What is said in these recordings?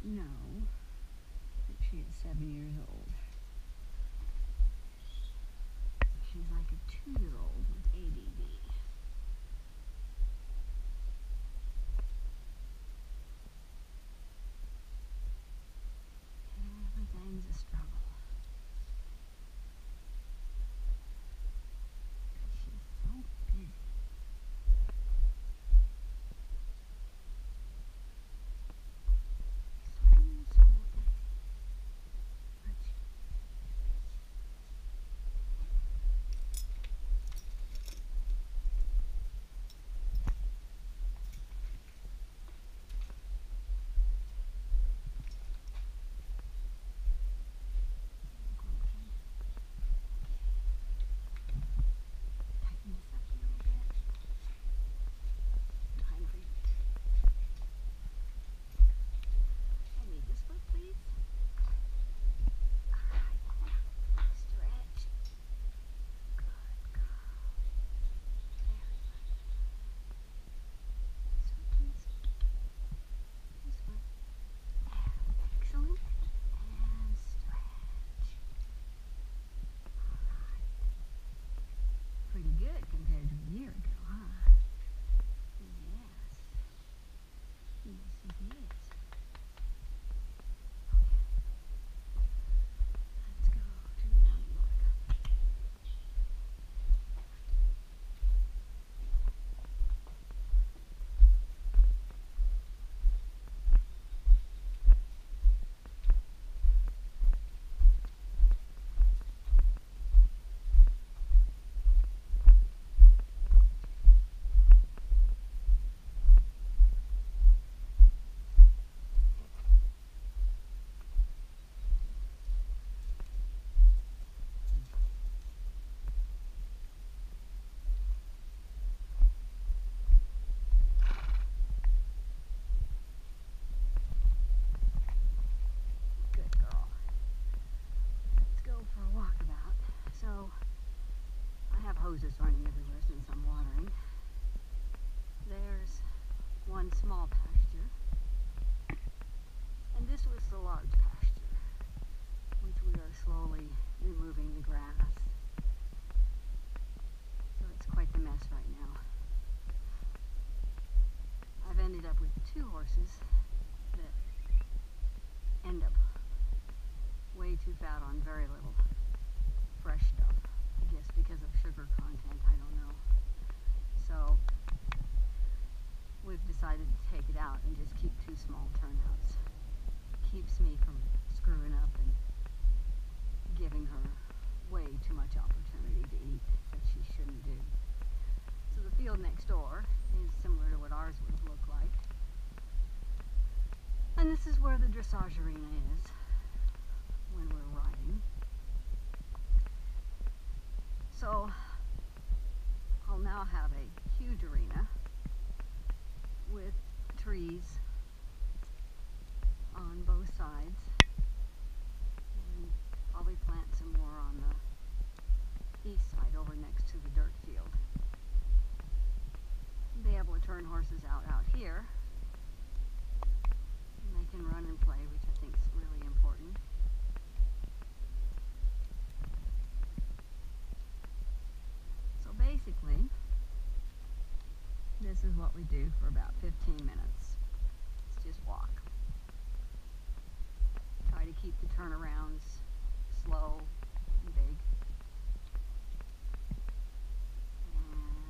know that she is 7 years old. She's like a 2-year-old with ADD. Everything's a struggle. She's so busy. So busy. But tighten this up a little bit. Time for you. I need this foot, please. Alright. Stretch. Good girl. Very good. So please. This foot. Excellent. And stretch. Alright. Pretty good compared to a year ago, huh? Yes. Yes, it is. Okay. Let's go to the down yoga. Good girl. Let's go for a walkabout. So, I have hoses running everywhere since I'm watering. There's one small pasture, and this was the large pasture, which we are slowly removing the grass. So it's quite the mess right now. I've ended up with 2 horses that end up way too fat on very little fresh stuff. I guess because of sugar content, I don't know. So we've decided to take it out and just keep 2 small turnouts. Keeps me from screwing up and giving her way too much opportunity to eat that she shouldn't do. So the field next door is similar to what ours would look like. And this is where the dressage arena is when we're riding. So I'll now have a huge arena with trees on both sides, and probably plant some more on the east side over next to the dirt field. Be able to turn horses out here, and they can run and play, which I think is really important. So basically, this is what we do for about 15 minutes. Let's just walk. Try to keep the turnarounds slow and big.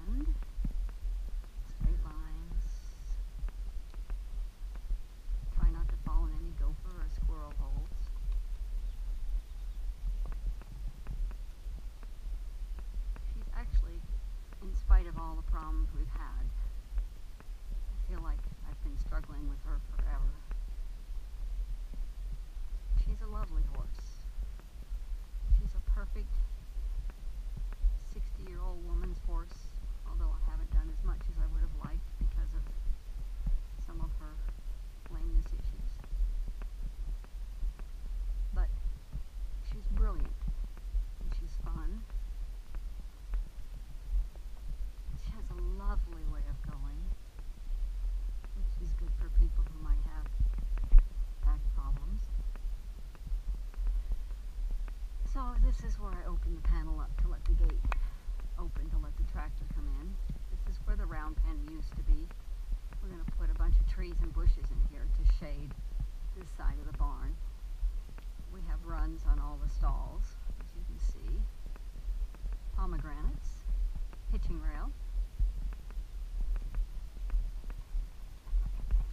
And straight lines. Try not to fall in any gopher or squirrel holes. She's actually, in spite of all the problems we've had, I feel like I've been struggling with her forever. She's a lovely horse. She's a perfect 60-year-old woman's horse, although I haven't done as much as I would have liked because of some of her lameness issues. But she's brilliant, and she's fun. She has a lovely way of going, which is good for people who might have back this is where I open the panel up to let the gate open to let the tractor come in. This is where the round pen used to be. We're going to put a bunch of trees and bushes in here to shade this side of the barn. We have runs on all the stalls, as you can see. Pomegranates, hitching rail.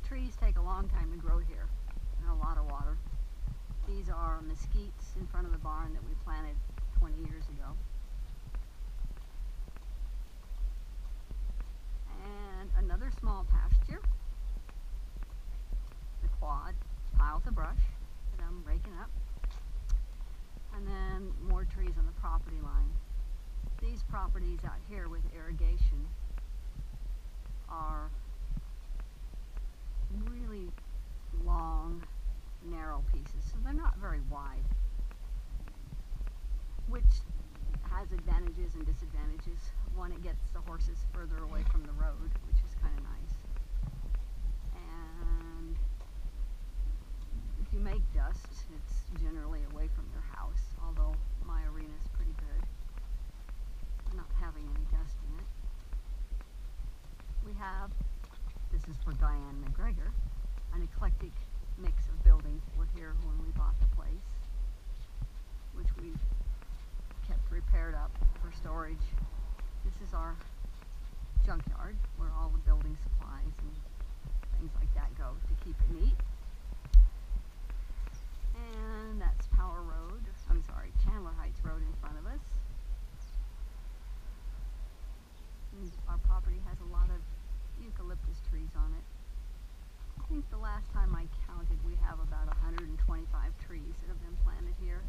Trees take a long time to grow here and a lot of water. These are mesquites in front of the barn that we planted 20 years ago. And another small pasture. The quad, piles of brush that I'm raking up. And then more trees on the property line. These properties out here with irrigation are really long, narrow pieces, so they're not very wide, which has advantages and disadvantages. One, it gets the horses further away from the road, which is kind of nice. And if you make dust, it's generally away from your house, although my arena is pretty good, not having any dust in it. We have, this is for Diane McGregor, an eclectic mix of buildings that were here when we bought the place, which we've kept repaired up for storage. This is our junkyard where all the building supplies and things like that go to keep it neat. And that's Chandler Heights Road in front of us. And our property has a lot of eucalyptus trees on it. I think the last time I counted, we have about 125 trees that have been planted here.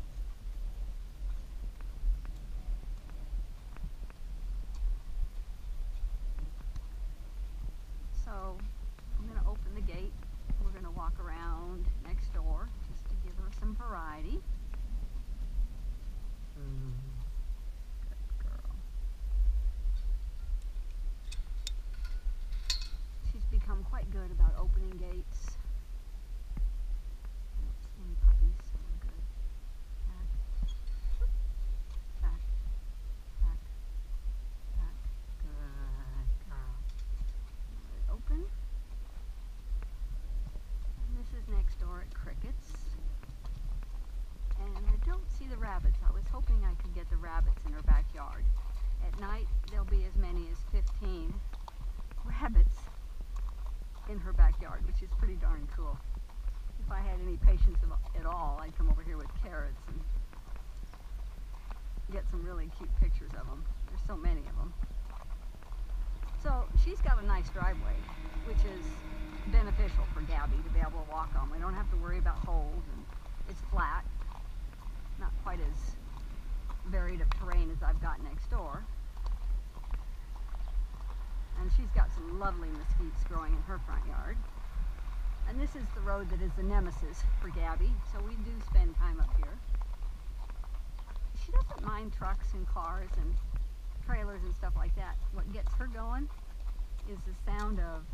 So I'm going to open the gate. We're going to walk around next door just to give her some variety. Good girl. She's become quite good about opening gates. I don't see any puppies, so we're good. Back, back, back, back. Good girl. Let it open. And this is next door at Crickets. And I don't see the rabbits. I was hoping I could get the rabbits in her backyard. At night, there'll be as many as 15 rabbits in her backyard, which is pretty darn cool. If I had any patience at all, I'd come over here with carrots and get some really cute pictures of them. There's so many of them. So she's got a nice driveway, which is beneficial for Gabby to be able to walk on. We don't have to worry about holes, and it's flat. Not quite as varied of terrain as I've got next door. And she's got some lovely mesquites growing in her front yard. And this is the road that is the nemesis for Gabby, so we do spend time up here. She doesn't mind trucks and cars and trailers and stuff like that. What gets her going is the sound of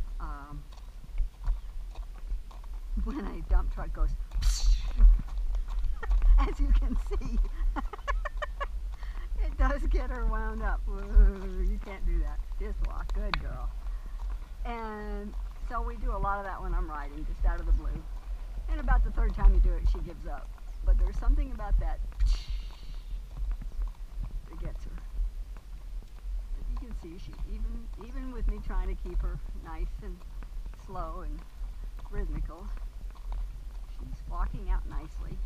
when a dump truck goes as you can see. It does get her wound up. Whoa, you can't do that. Just walk. Good girl. And so we do a lot of that when I'm riding, just out of the blue. And about the third time you do it, she gives up. But there's something about that that gets her. But you can see, she even with me trying to keep her nice and slow and rhythmical, she's walking out nicely.